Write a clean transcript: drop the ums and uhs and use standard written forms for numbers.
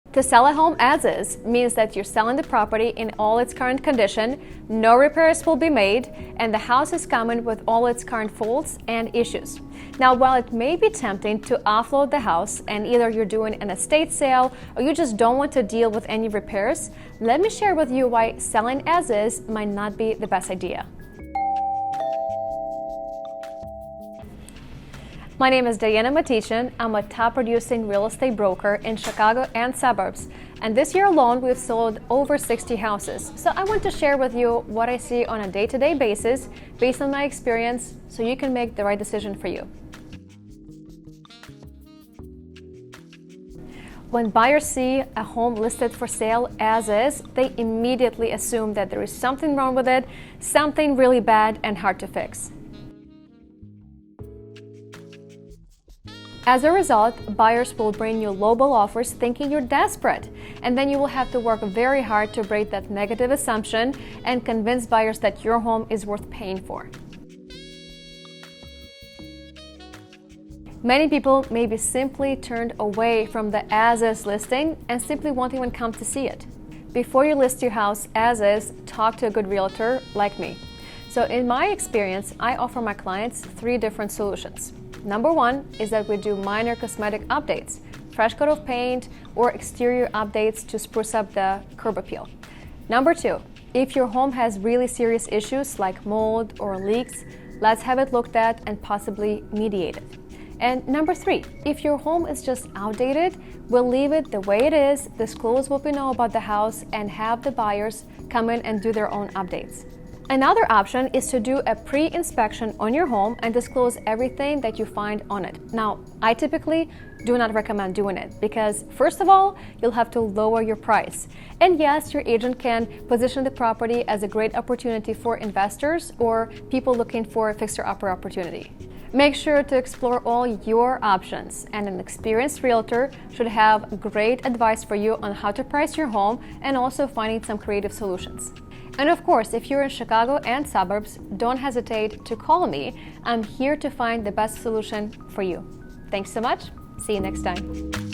To sell a home as is means that you're selling the property in all its current condition, no repairs will be made, and the house is coming with all its current faults and issues. Now, while it may be tempting to offload the house and either you're doing an estate sale or you just don't want to deal with any repairs, let me share with you why selling as is might not be the best idea. My name is Matichyn. I'm a top producing real estate broker in Chicago and suburbs. And this year alone, we've sold over 60 houses. So I want to share with you what I see on a day-to-day basis based on my experience so you can make the right decision for you. When buyers see a home listed for sale as is, they immediately assume that there is something wrong with it, something really bad and hard to fix. As a result, buyers will bring you lowball offers thinking you're desperate, and then you will have to work very hard to break that negative assumption and convince buyers that your home is worth paying for. Many people may be simply turned away from the as-is listing and simply won't even come to see it. Before you list your house as is, talk to a good realtor like me. So in my experience, I offer my clients 3 different solutions. Number 1 is that we do minor cosmetic updates, fresh coat of paint, or exterior updates to spruce up the curb appeal. Number 2, if your home has really serious issues like mold or leaks, let's have it looked at and possibly mediated. And number 3, if your home is just outdated, we'll leave it the way it is, disclose what we know about the house, and have the buyers come in and do their own updates. Another option is to do a pre-inspection on your home and disclose everything that you find on it. Now, I typically do not recommend doing it because, first of all, you'll have to lower your price. And yes, your agent can position the property as a great opportunity for investors or people looking for a fixer-upper opportunity. Make sure to explore all your options, and an experienced realtor should have great advice for you on how to price your home and also finding some creative solutions. And of course, if you're in Chicago and suburbs, don't hesitate to call me. I'm here to find the best solution for you. Thanks so much. See you next time.